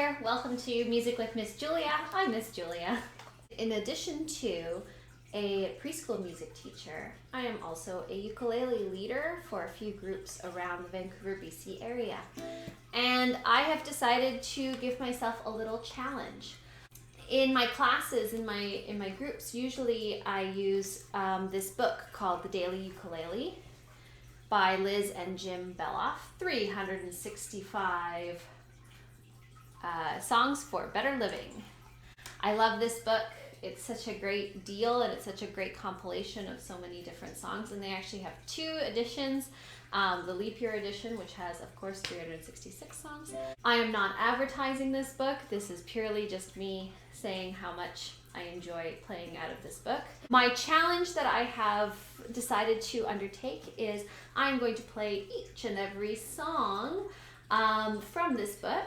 there, welcome to Music with Miss Julia. I'm Miss Julia. In addition to a preschool music teacher, I am also a ukulele leader for a few groups around the Vancouver, BC area. And I have decided to give myself a little challenge. In my classes, in my groups, usually I use this book called The Daily Ukulele by Liz and Jim Beloff, 365 songs for better living. I love this book. It's such a great deal and it's such a great compilation of so many different songs, and they actually have two editions. The leap year edition, which has of course 366 songs. I am not advertising this book. This is purely just me saying how much I enjoy playing out of this book. My challenge that I have decided to undertake is I'm going to play each and every song from this book.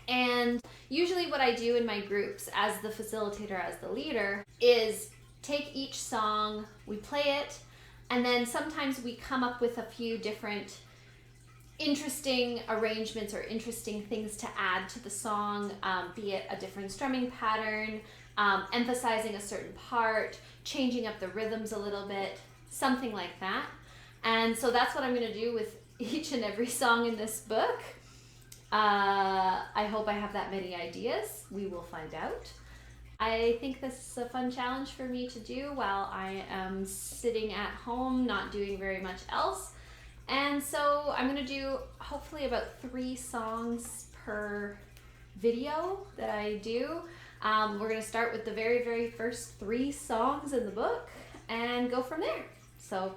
And usually what I do in my groups as the facilitator, as the leader, is take each song, we play it, and then sometimes we come up with a few different interesting arrangements or interesting things to add to the song, be it a different strumming pattern, emphasizing a certain part, changing up the rhythms a little bit, something like that. And so that's what I'm going to do with each and every song in this book. I hope I have that many ideas. We will find out. I think this is a fun challenge for me to do while I am sitting at home, not doing very much else. And so I'm going to do hopefully about 3 songs per video that I do. We're going to start with the very, very first 3 songs in the book and go from there. So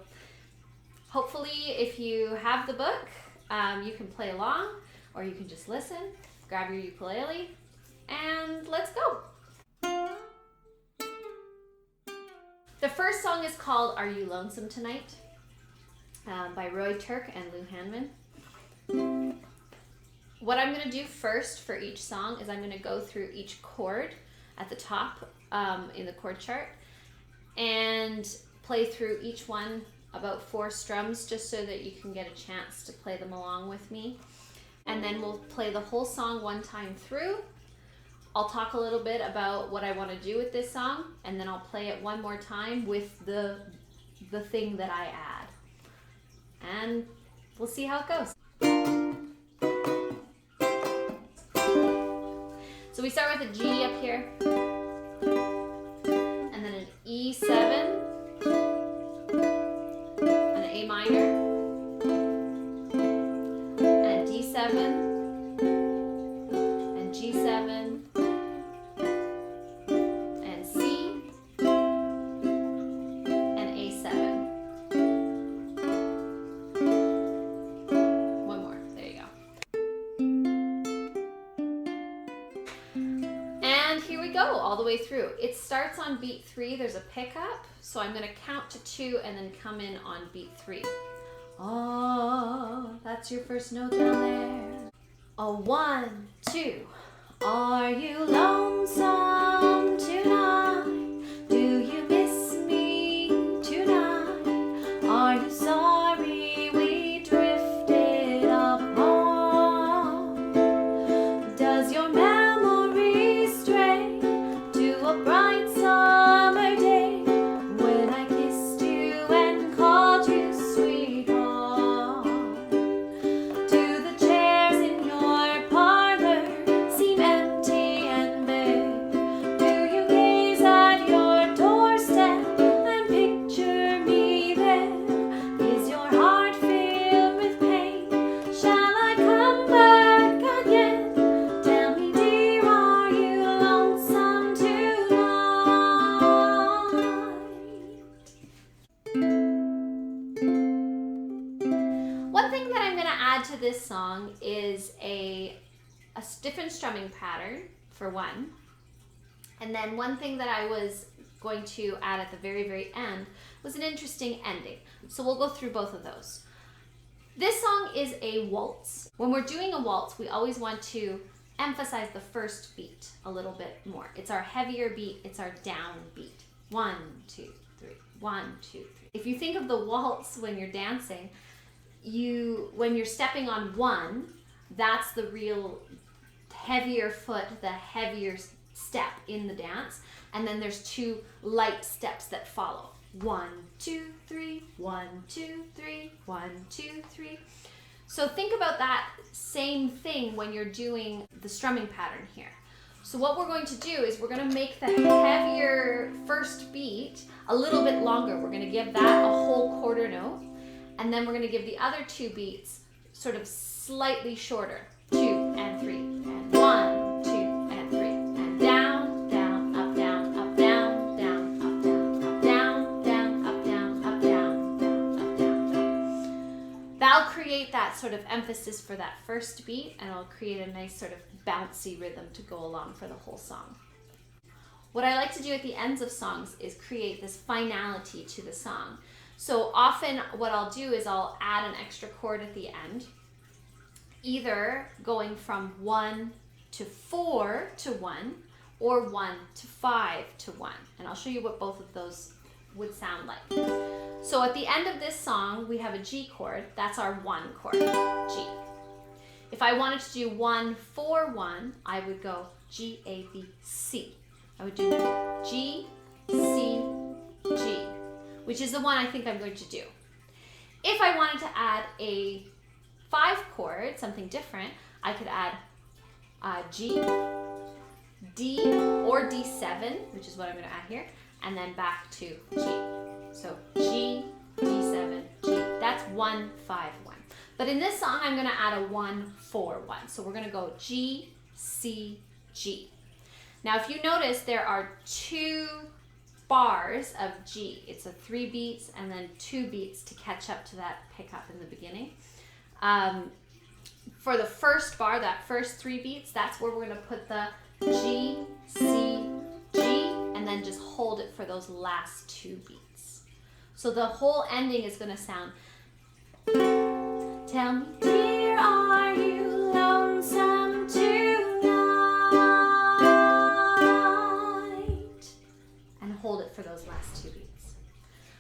hopefully if you have the book, you can play along, or you can just listen, grab your ukulele, and let's go. The first song is called Are You Lonesome Tonight? By Roy Turk and Lou Hanman. What I'm going to do first for each song is I'm going to go through each chord at the top in the chord chart and play through each one about 4 strums just so that you can get a chance to play them along with me. And then we'll play the whole song one time through. I'll talk a little bit about what I want to do with this song, and then I'll play it one more time with the thing that I add. And we'll see how it goes. So we start with a G up here, and then an E7, an A minor, and G7, and C, and A7. One more, there you go. And here we go, all the way through. It starts on beat 3, there's a pickup, so I'm going to count to 2 and then come in on beat 3. Oh, that's your first note down there. A 1, 2. Are you lonesome tonight? Do you miss me tonight? Are you sorry we drifted apart? Does your memory stray to a bright summer day when I kissed you and called you sweetheart? One thing that I'm going to add to this song is a different strumming pattern, for one. And then one thing that I was going to add at the very, very end was an interesting ending. So we'll go through both of those. This song is a waltz. When we're doing a waltz, we always want to emphasize the first beat a little bit more. It's our heavier beat, it's our down beat. 1, 2, 3, 1, 2, 3. If you think of the waltz when you're dancing, when you're stepping on 1, that's the real heavier foot, the heavier step in the dance. And then there's 2 light steps that follow. 1, 2, 3, 1, 2, 3, 1, 2, 3. So think about that same thing when you're doing the strumming pattern here. So what we're going to do is we're going to make the heavier first beat a little bit longer. We're going to give that a whole quarter note, and then we're going to give the other 2 beats sort of slightly shorter. 2 and 3 and 1, 2 and 3 and down, down, up, down, up, down, down, up, down, up, down, down, up, down, up, down, down, up, down. That'll create that sort of emphasis for that first beat, and it'll create a nice sort of bouncy rhythm to go along for the whole song. What I like to do at the ends of songs is create this finality to the song. So often what I'll do is I'll add an extra chord at the end, either going from 1 to 4 to 1 or 1 to 5 to 1. And I'll show you what both of those would sound like. So at the end of this song, we have a G chord. That's our 1 chord, G. If I wanted to do 1, 4, 1, I would go G, A, B, C. I would do G, C, G, which is the one I think I'm going to do. If I wanted to add a 5 chord, something different, I could add G, D, or D7, which is what I'm going to add here, and then back to G. So G, D7, G. That's 1, 5, 1. But in this song, I'm going to add a 1, 4, 1. So we're going to go G, C, G. Now, if you notice, there are 2 bars of G. It's a 3 beats and then 2 beats to catch up to that pickup in the beginning. For the first bar, that first 3 beats, that's where we're going to put the G, C, G, and then just hold it for those last 2 beats. So the whole ending is going to sound, tell me, dear, are you lonesome tonight? And hold it for those last 2 beats.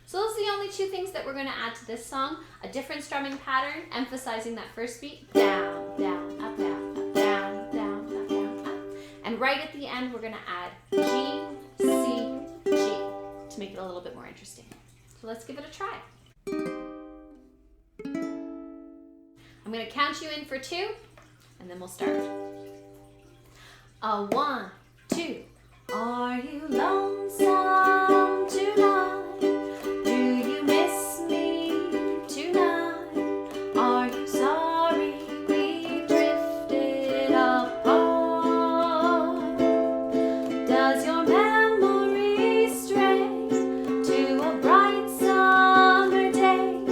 So those are the only 2 things that we're going to add to this song. A different strumming pattern, emphasizing that first beat, down, down, up, down, up, down, down, up, down, up. And right at the end, we're going to add G, C, G to make it a little bit more interesting. So let's give it a try. I'm going to count you in for 2, and then we'll start. 1, 2. Are you lonesome tonight? Do you miss me tonight? Are you sorry we drifted apart? Does your memory stray to a bright summer day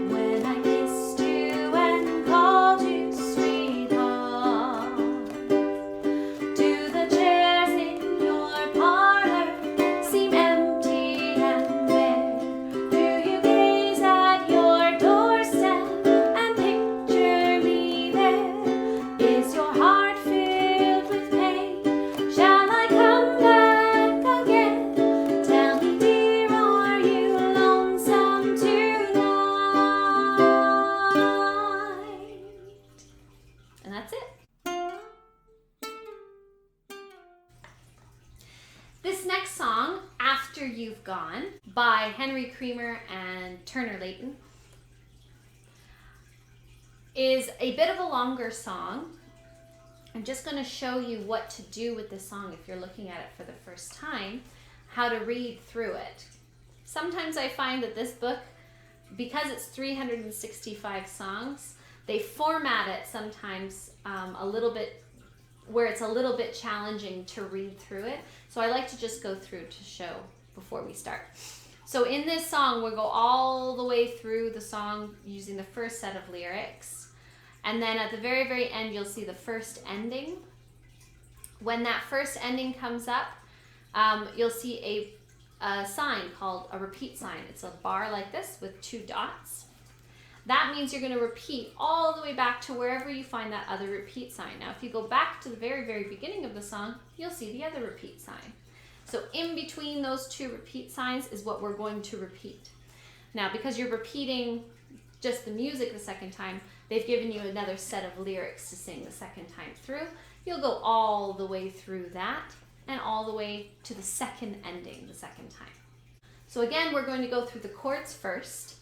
when I kissed you and called you sweetheart? Do the chairs in your parlor seem empty and bare? Do you gaze at your doorstep and picture me there? Is your heart filled with pain? Shall I come back again? Tell me, dear, are you lonesome tonight? And that's it. This next song, After You've Gone, by Henry Creamer and Turner Layton, is a bit of a longer song. I'm just going to show you what to do with this song if you're looking at it for the first time, how to read through it. Sometimes I find that this book, because it's 365 songs, they format it sometimes a little bit where it's a little bit challenging to read through it. So I like to just go through to show before we start. So in this song, we'll go all the way through the song using the first set of lyrics. And then at the very, very end, you'll see the first ending. When that first ending comes up, you'll see a sign called a repeat sign. It's a bar like this with 2 dots. That means you're going to repeat all the way back to wherever you find that other repeat sign. Now, if you go back to the very, very beginning of the song, you'll see the other repeat sign. So in between those 2 repeat signs is what we're going to repeat. Now, because you're repeating just the music the second time, they've given you another set of lyrics to sing the second time through. you'll go all the way through that and all the way to the second ending the second time. So again, we're going to go through the chords first,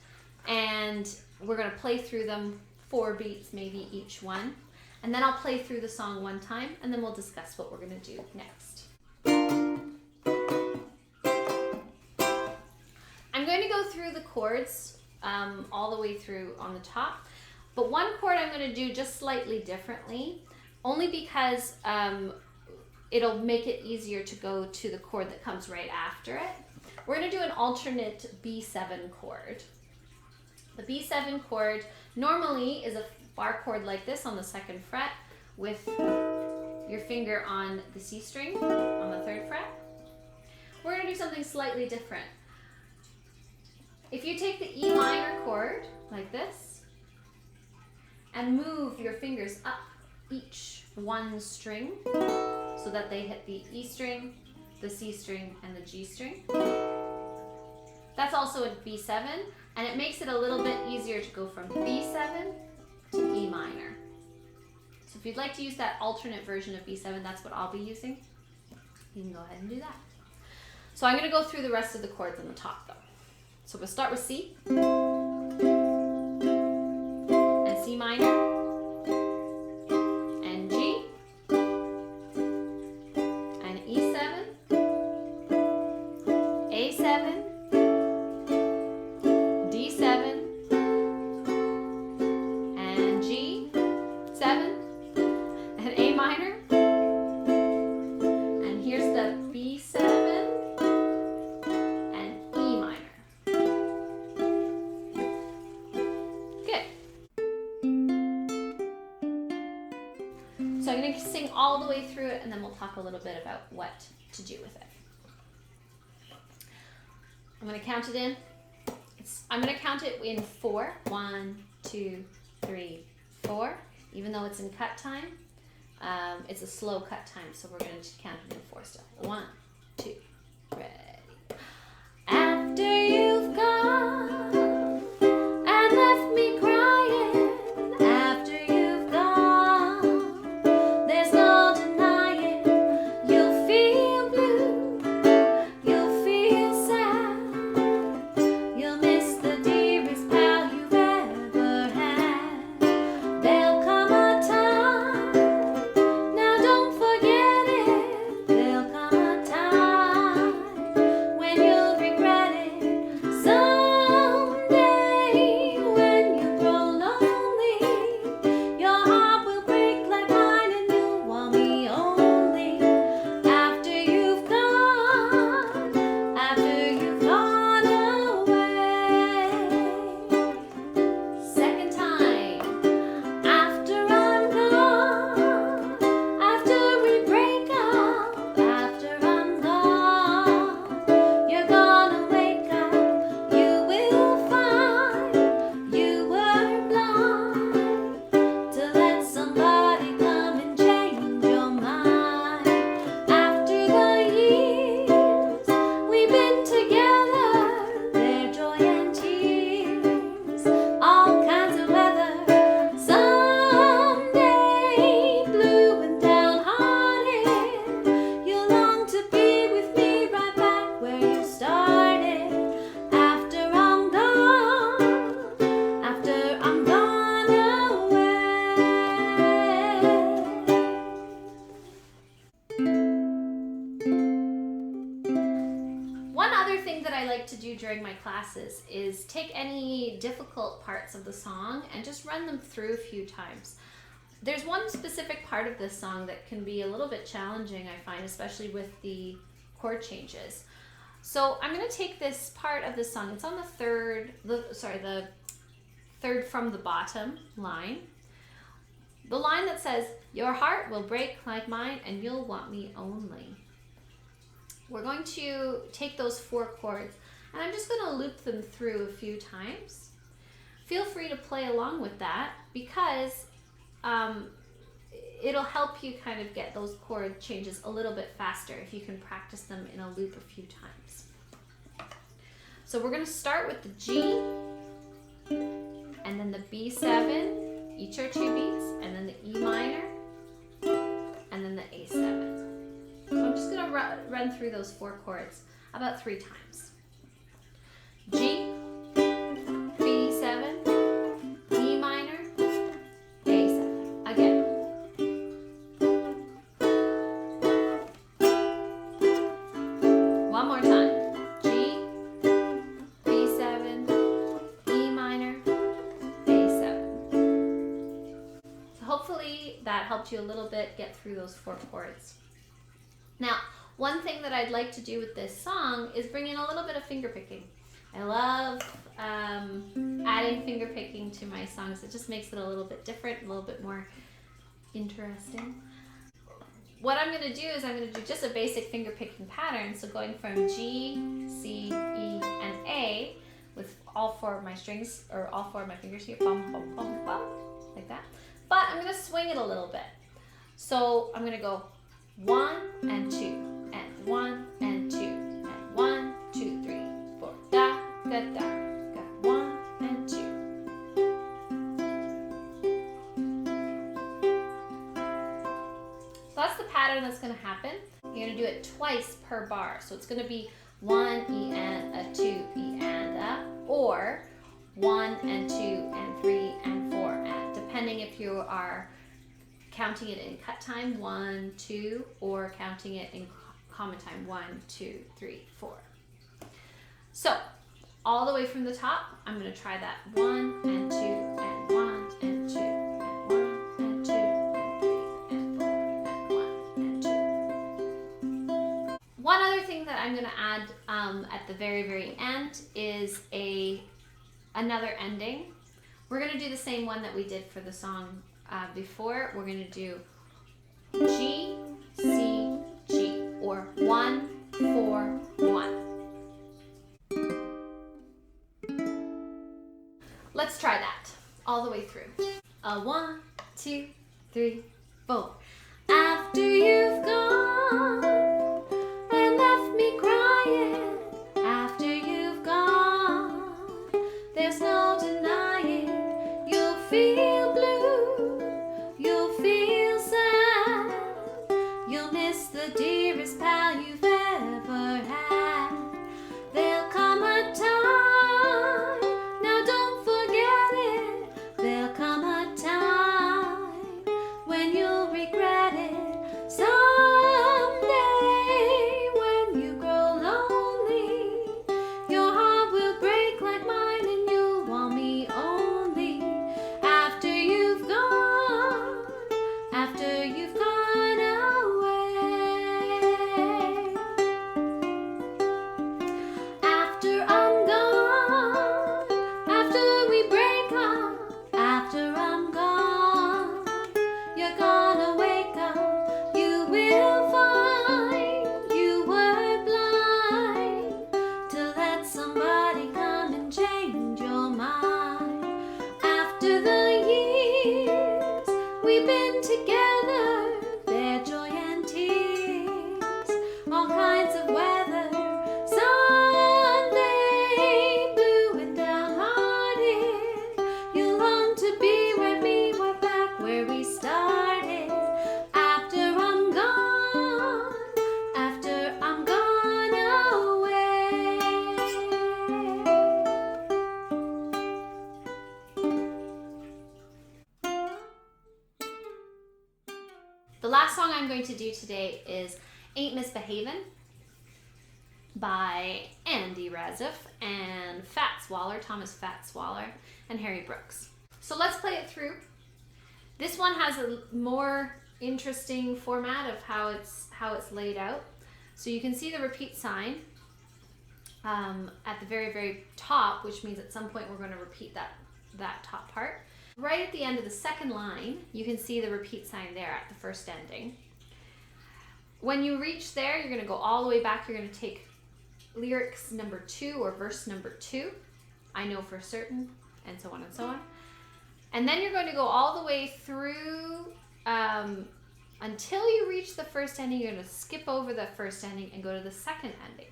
and we're going to play through them 4 beats maybe each one, and then I'll play through the song one time, and then we'll discuss what we're going to do next. I'm going to go through the chords all the way through on the top, but one chord I'm going to do just slightly differently, only because it'll make it easier to go to the chord that comes right after it. We're going to do an alternate B7 chord. The B7 chord normally is a bar chord like this on the 2nd fret with your finger on the C string on the 3rd fret. We're going to do something slightly different. If you take the E minor chord like this and move your fingers up each one string so that they hit the E string, the C string, and the G string. That's also a B7, and it makes it a little bit easier to go from B7 to E minor. So if you'd like to use that alternate version of B7, that's what I'll be using. You can go ahead and do that. So I'm going to go through the rest of the chords on the top though. So we'll start with C and C minor and G and E7, A7, D7 and G7 and A minor, and here's the B7 and E minor. Good. So I'm going to sing all the way through it, and then we'll talk a little bit about what to do with it. I'm going to count it in. I'm going to count it in 4. 1, 2, 3, 4. Even though it's in cut time, it's a slow cut time, so we're going to count it in 4 still. 1, 2, ready. After you've gone and left me crying, after you've gone, there's no denying you'll feel blue, you'll feel sad, you'll miss the dearest pal you've ever had. There'll come a time, now don't forget it, there'll come a time when you'll regret it. Someday when you grow lonely, your heart will break like mine and you'll want me only. After you've gone away. Second time. After I'm gone, after we break up, after I'm gone, you're gonna wake up, you will find you were blind to let somebody come and change your mind. After the years we've been together, their joy and tears, all kinds of weather. Someday, blue and downhearted, you'll long to be with me right back where you started. After I'm gone away. One other thing that I like to do during my classes is take any difficult parts of the song and just run them through a few times. There's one specific part of this song that can be a little bit challenging, I find, especially with the chord changes. So I'm going to take this part of the song. It's on the third from the bottom line. The line that says, "Your heart will break like mine and you'll want me only." We're going to take those 4 chords, and I'm just going to loop them through a few times. Feel free to play along with that, because it'll help you kind of get those chord changes a little bit faster if you can practice them in a loop a few times. So we're going to start with the G, and then the B7, each are 2 beats, and then the E minor, and run through those 4 chords about 3 times. G, B7, E minor, A7. Again. One more time. G, B7, E minor, A7. So hopefully that helped you a little bit get through those 4 chords. Now, one thing that I'd like to do with this song is bring in a little bit of finger picking. I love adding finger picking to my songs. It just makes it a little bit different, a little bit more interesting. What I'm going to do is I'm going to do just a basic finger picking pattern. So going from G, C, E, and A with all 4 of my strings, or all 4 of my fingers here, bum, bum, bum, bum, like that. But I'm going to swing it a little bit. So I'm going to go 1 and 2, and 1 and 2, and 1, 2, 3, 4. Da, da, da, da. 1 and 2. So that's the pattern that's going to happen. You're going to do it twice per bar. So it's going to be 1 E and a 2 E and a, or 1 and 2 and 3 and 4 and, depending if you are counting it in cut time, 1, 2, or counting it in common time, 1, 2, 3, 4. So all the way from the top, I'm going to try that 1 and 2 and 1 and 2 and 1 and 2 and 3 and 4 and 1 and 2. One other thing that I'm going to add at the very, very end is another ending. We're going to do the same one that we did for the song before. We're going to do G, C, G, or 1, 4, 1. Let's try that all the way through. 1, 2, 3, 4. After you've gone and left me crying, after you've gone, there's no denying you'll feel blue, you'll feel sad, you'll miss the dearest pal you've ever had. There'll come a time, now don't forget it, there'll come a time when you'll regret it. Someday when you grow lonely, your heart will break like mine and you'll want me only. After you've gone, after you've gone away. After I'm gone, after we break up, after I'm gone, you're gonna wake up, you will find you were blind to let somebody come and change your mind. After the years we've been together, their joy and tears, all kinds of weather, Sunday blue and downhearted, you long to be where we were, back where we started. After I'm gone, after I'm gone away. The last song I'm going to do today is Ain't Misbehavin' by Andy Razif and Thomas Fatswaller, and Harry Brooks. So let's play it through. This one has a more interesting format of how it's laid out. So you can see the repeat sign at the very, very top, which means at some point we're going to repeat that top part. Right at the end of the second line, you can see the repeat sign there at the first ending. When you reach there, you're going to go all the way back. You're going to take lyrics number 2 or verse number 2, I know for certain, and so on and so on. And then you're going to go all the way through until you reach the first ending. You're going to skip over the first ending and go to the second ending.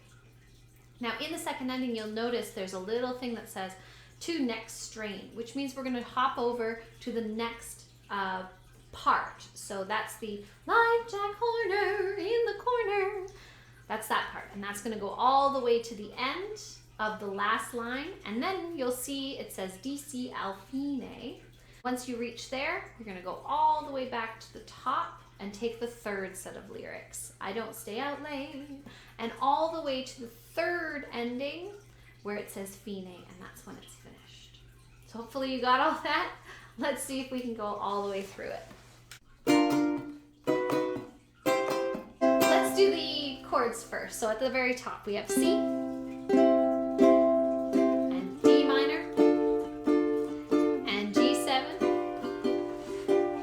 Now in the second ending, you'll notice there's a little thing that says to next strain, which means we're going to hop over to the next part. So that's the live Jack Horner in the corner. That's that part. And that's going to go all the way to the end of the last line. And then you'll see it says DC al fine. Once you reach there, you're going to go all the way back to the top and take the third set of lyrics. I don't stay out late. And all the way to the third ending where it says fine, and that's when it's finished. So hopefully you got all that. Let's see if we can go all the way through it. Let's do the chords first. So at the very top we have C and D minor and G7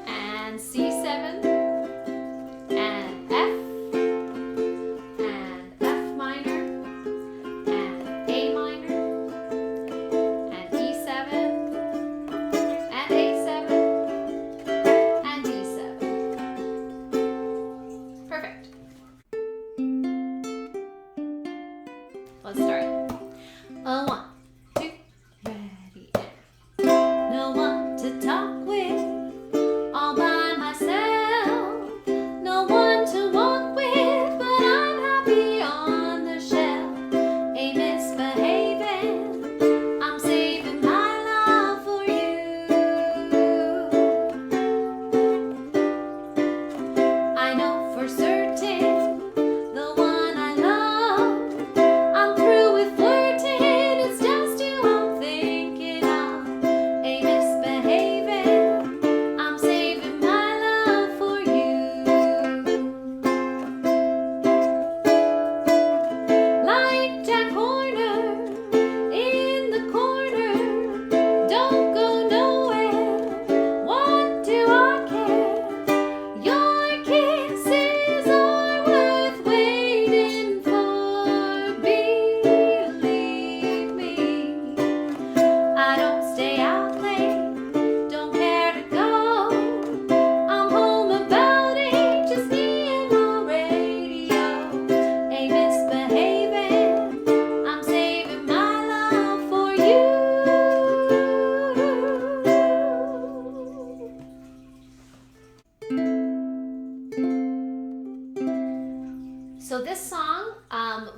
and C7 and F and F minor and A minor and E7 and A7 and D7. Perfect. Let's start. 1, 2, ready, and no one to talk with, all by myself. No one to walk with, but I'm happy on the shelf. Ain't misbehaving, I'm saving my love for you. I know for certain the one I love. I'm through with flirting, it's just you I'm thinking of. Ain't misbehaving, I'm saving my love for you. Like Jack Horner in the corner, don't go nowhere. What do I care? Your kisses are worth waiting for. Believe me, I don't stay out late, don't care to go. I'm home about 8, just me and my radio. Ain't misbehaving, I'm saving my love for you. So this song,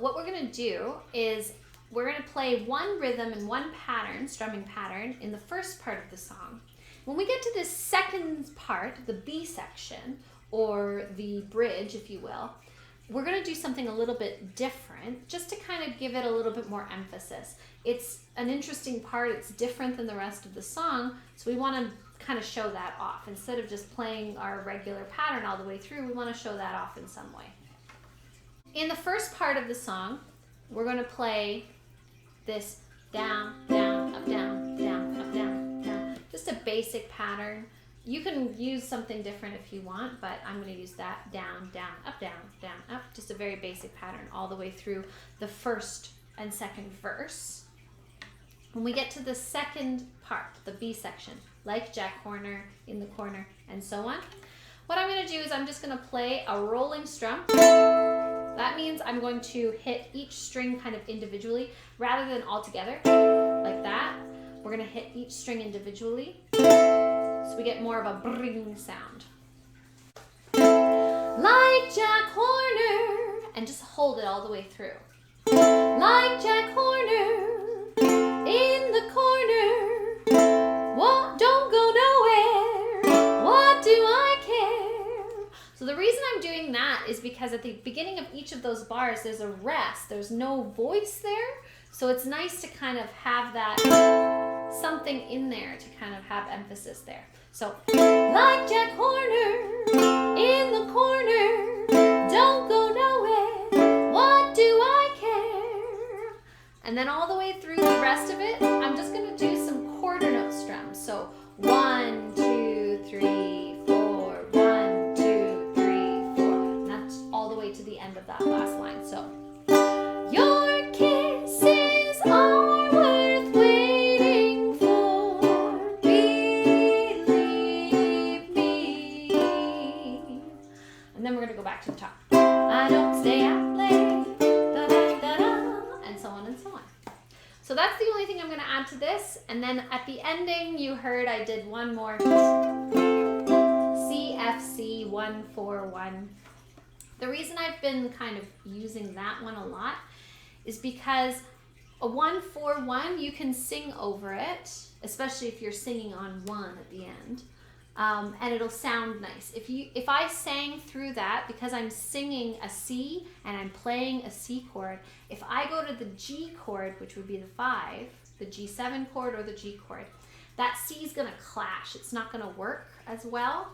what we're going to do is we're going to play one rhythm and one pattern, strumming pattern, in the first part of the song. When we get to this second part, the B section, or the bridge, if you will, we're going to do something a little bit different, just to kind of give it a little bit more emphasis. It's an interesting part, it's different than the rest of the song, so we want to kind of show that off. Instead of just playing our regular pattern all the way through, we want to show that off in some way. In the first part of the song, we're going to play this down, down, up, down, down, up, down, down. Just a basic pattern. You can use something different if you want, but I'm going to use that down, down, up, down, down, up. Just a very basic pattern all the way through the first and second verse. When we get to the second part, the B section, like Jack Horner in the corner and so on, what I'm going to do is I'm just going to play a rolling strum. That means I'm going to hit each string kind of individually rather than all together like that. We're going to hit each string individually so we get more of a bring sound. Like Jack Horner, and just hold it all the way through. Like Jack Horner in the corner, what, don't go nowhere, what do I care? So the reason I'm doing that is because at the beginning of each of those bars there's a rest, there's no voice there, so it's nice to kind of have that something in there to kind of have emphasis there. So, like Jack Horner in the corner, don't go nowhere, what do I care? And then all the way through the rest of it, I'm just going to do some quarter note strums. So 1, 2, 3, 4, 1, 2, 3, 4. And that's all the way to the end of that last line. So your kisses are worth waiting for. Believe me. And then we're going to go back to the top. I don't stay out late. Da, da, da, da, and so on and so on. So that's the only thing I'm going to add to this. And then at the ending, you heard I did one more CFC 141 The reason I've been kind of using that one a lot is because a 1-4-1, you can sing over it, especially if you're singing on 1 at the end, and it'll sound nice. If I sang through that, because I'm singing a C and I'm playing a C chord, if I go to the G chord, which would be the 5, the G7 chord or the G chord, that C is gonna clash. It's not gonna work as well.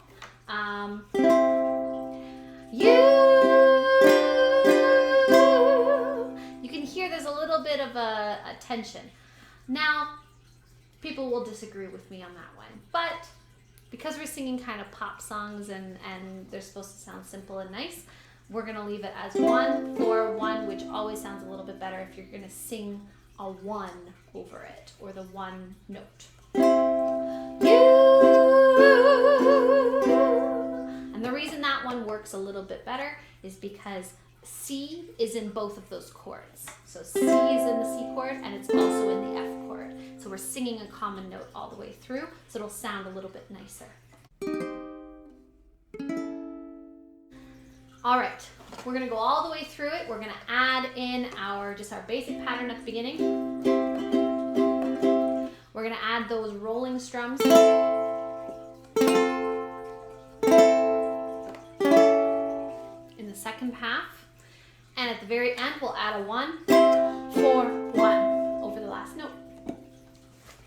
You can hear there's a little bit of a tension. Now, people will disagree with me on that one, but because we're singing kind of pop songs and they're supposed to sound simple and nice, we're gonna leave it as 1-4-1, which always sounds a little bit better if you're gonna sing a 1 over it, or the 1 note. And the reason that one works a little bit better is because C is in both of those chords. So C is in the C chord and it's also in the F chord. So we're singing a common note all the way through, so it'll sound a little bit nicer. All right, we're gonna go all the way through it. We're gonna add in our basic pattern at the beginning. We're gonna add those rolling strums. In the second half. And at the very end, we'll add a 1-4-1 over the last note.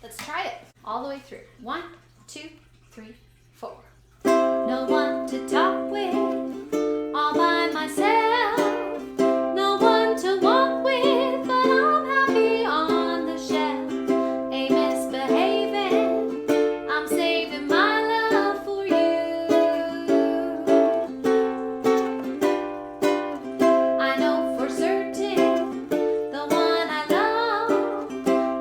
Let's try it all the way through. 1, 2, 3, 4. No one to talk with, all by myself. No one to walk with, but I'm happy on the shelf. Ain't misbehaving, I'm saving my love for you. I know for certain, the one I love,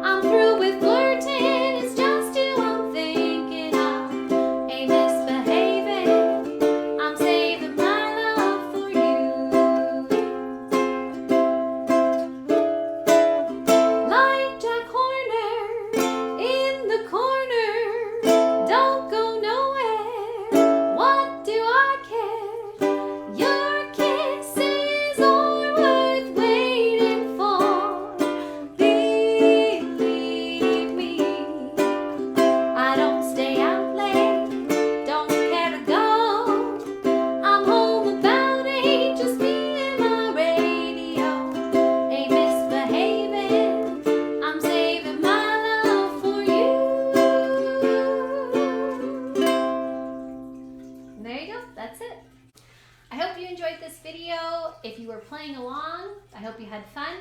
I'm through with flirting, it's just you I'm thinking of. Ain't misbehaving, I'm saving my love for you. Like Jack Horner in the corner, don't go nowhere, what do I care? Your kisses are worth waiting for, believe me. I don't stay out late, don't care to go. I'm home about 8, just me and my radio. Ain't misbehaving, I'm saving my love for you. And there you go, that's it. I hope you enjoyed this video. If you were playing along, I hope you had fun.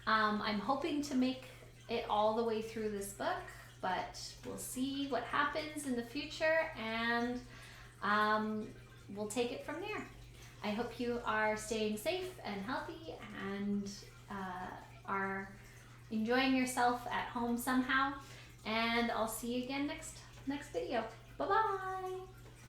I'm hoping to make it all the way through this book, but we'll see what happens in the future, and we'll take it from there. I hope you are staying safe and healthy and are enjoying yourself at home somehow, and I'll see you again next video. Bye-bye.